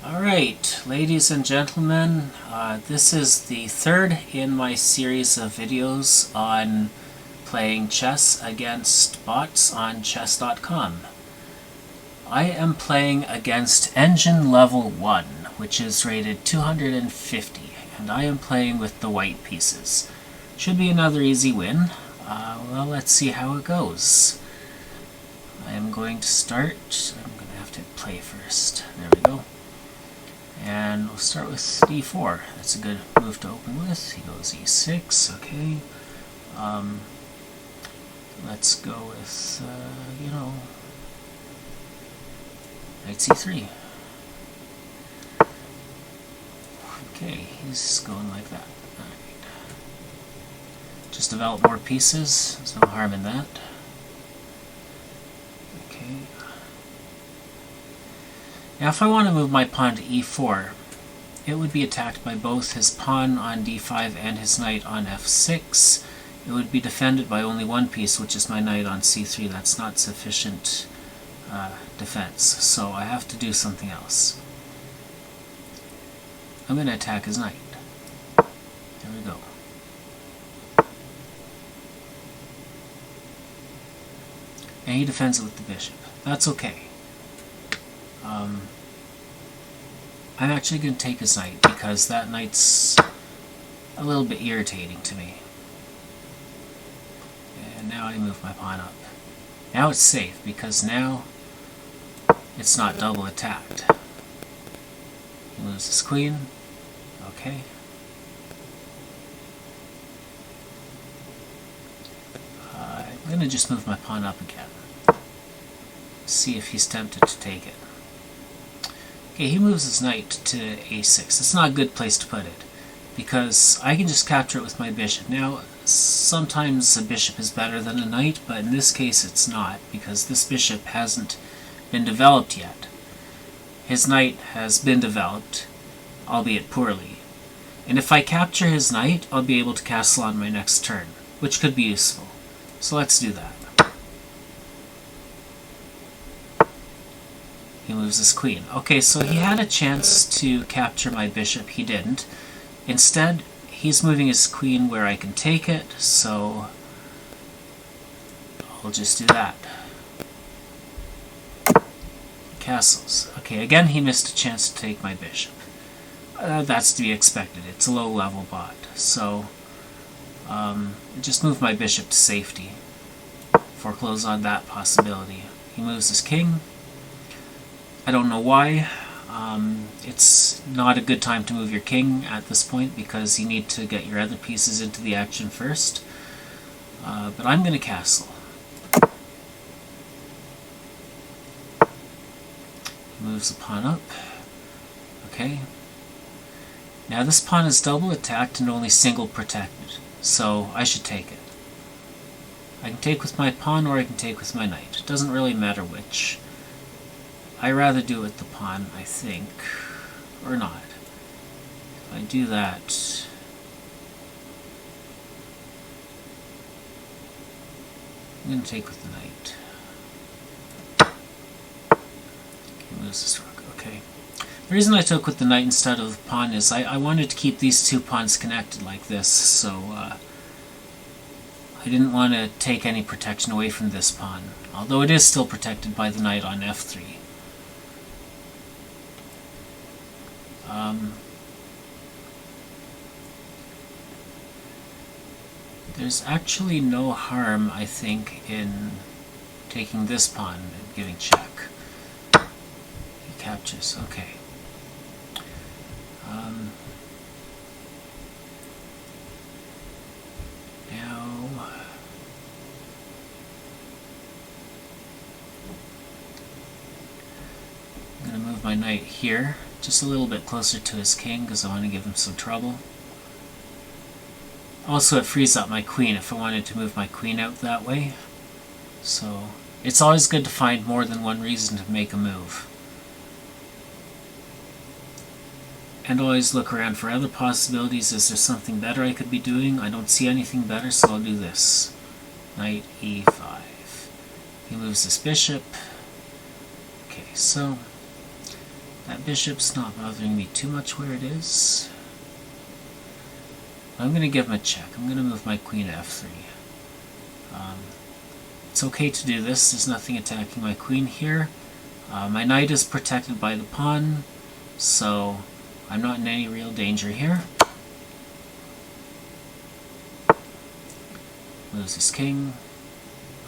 Alright, ladies and gentlemen, this is the third in my series of videos on playing chess against bots on chess.com. I am playing against engine level 1, which is rated 250, and I am playing with the white pieces. Should be another easy win. Well, let's see how it goes. I am going to start. I'm going to have to play first. There we go. And we'll start with d4. That's a good move to open with. He goes e6. Okay. Let's go with, knight c3. Okay, he's going like that. Alright. Just develop more pieces. There's no harm in that. Okay. Now if I want to move my pawn to e4, it would be attacked by both his pawn on d5 and his knight on f6. It would be defended by only one piece, which is my knight on c3. That's not sufficient defense, so I have to do something else. I'm going to attack his knight. There we go. And he defends it with the bishop. That's okay. I'm actually going to take his knight because that knight's a little bit irritating to me. And now I move my pawn up. Now it's safe because now it's not double attacked. He moves his queen. Okay. I'm going to just move my pawn up again. See if he's tempted to take it. Okay, he moves his knight to a6. It's not a good place to put it, because I can just capture it with my bishop. Now, sometimes a bishop is better than a knight, but in this case it's not, because this bishop hasn't been developed yet. His knight has been developed, albeit poorly. And if I capture his knight, I'll be able to castle on my next turn, which could be useful. So let's do that. He moves his queen. Okay, so he had a chance to capture my bishop. He didn't. Instead, he's moving his queen where I can take it, so I'll just do that. Castles. Okay, again he missed a chance to take my bishop. That's to be expected. It's a low-level bot. So, just move my bishop to safety. Foreclose on that possibility. He moves his king. I don't know why. It's not a good time to move your king at this point because you need to get your other pieces into the action first. But I'm going to castle. He moves the pawn up. Okay. Now this pawn is double attacked and only single protected, so I should take it. I can take with my pawn or I can take with my knight. It doesn't really matter which. I rather do it with the pawn, I think, or not. If I do that, I'm going to take with the knight. He moves this rook, okay. The reason I took with the knight instead of the pawn is I wanted to keep these two pawns connected like this, so I didn't want to take any protection away from this pawn, although it is still protected by the knight on f3. There's actually no harm, I think, in taking this pawn and giving check. He captures, okay. Now, I'm going to move my knight here, just a little bit closer to his king because I want to give him some trouble. Also, it frees up my queen if I wanted to move my queen out that way. So, it's always good to find more than one reason to make a move. And always look around for other possibilities. Is there something better I could be doing? I don't see anything better, so I'll do this. Knight e5. He moves his bishop. Okay, so That bishop's not bothering me too much where it is. I'm going to give him a check. I'm going to move my queen to f3. It's okay to do this. There's nothing attacking my queen here. My knight is protected by the pawn, so I'm not in any real danger here. Moves his king.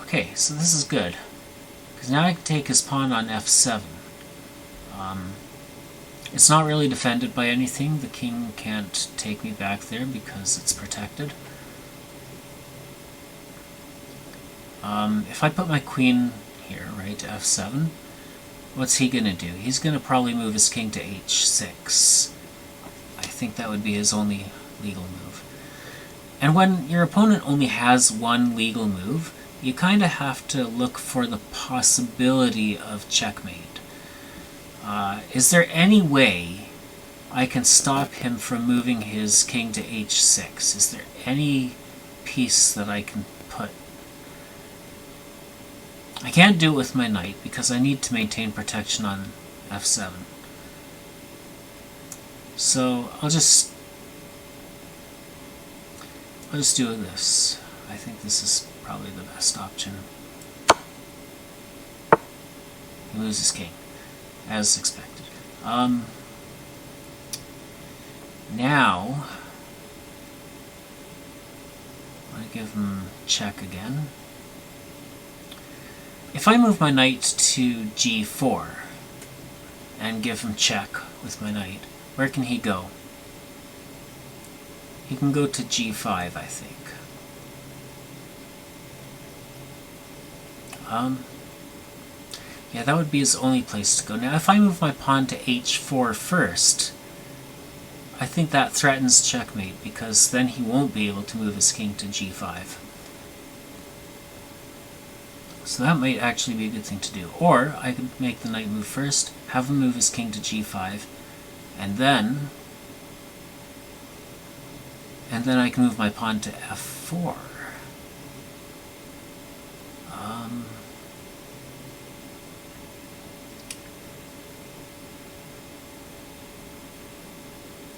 Okay, so this is good, because now I can take his pawn on f7. It's not really defended by anything. The king can't take me back there because it's protected. If I put my queen here, right, to f7, what's he going to do? He's going to probably move his king to h6. I think that would be his only legal move. And when your opponent only has one legal move, you kind of have to look for the possibility of checkmate. Is there any way I can stop him from moving his king to h6? Is there any piece that I can put? I can't do it with my knight because I need to maintain protection on f7. So I'll just do this. I think this is probably the best option. He moves his king, as expected. Now, I give him check again. If I move my knight to g4 and give him check with my knight, where can he go? He can go to g5, I think. Yeah, that would be his only place to go. Now, if I move my pawn to h4 first, I think that threatens checkmate, because then he won't be able to move his king to g5. So that might actually be a good thing to do. Or I could make the knight move first, have him move his king to g5, and then I can move my pawn to f4.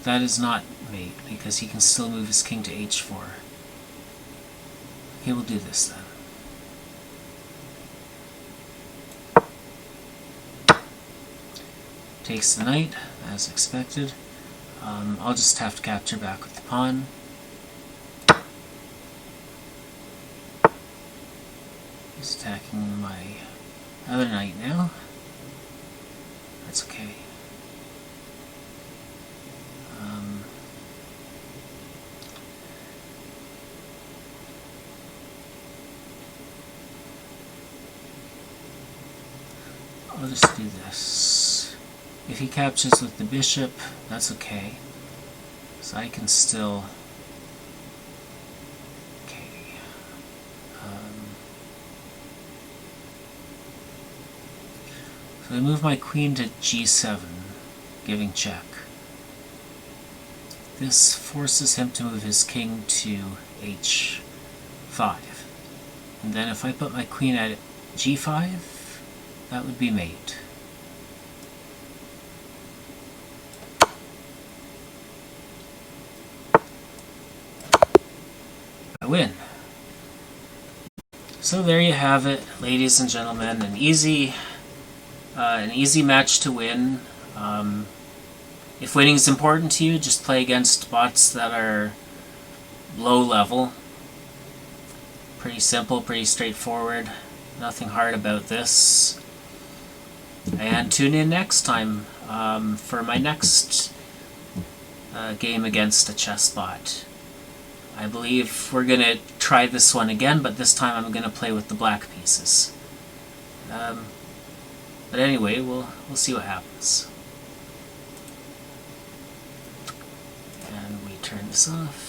That is not mate, because he can still move his king to h4. Okay, we'll do this then. Takes the knight, as expected. I'll just have to capture back with the pawn. He's attacking my other knight now. That's okay. I'll just do this. If he captures with the bishop, that's okay. So I can still... Okay. So I move my queen to g7, giving check. This forces him to move his king to h5. And then if I put my queen at g5, that would be mate. I win. So there you have it, ladies and gentlemen, an easy match to win. If winning is important to you, just play against bots that are low level. Pretty simple, pretty straightforward. Nothing hard about this. And tune in next time for my next game against a chess bot. I believe we're going to try this one again, but this time I'm going to play with the black pieces. But anyway, we'll see what happens. And we turn this off.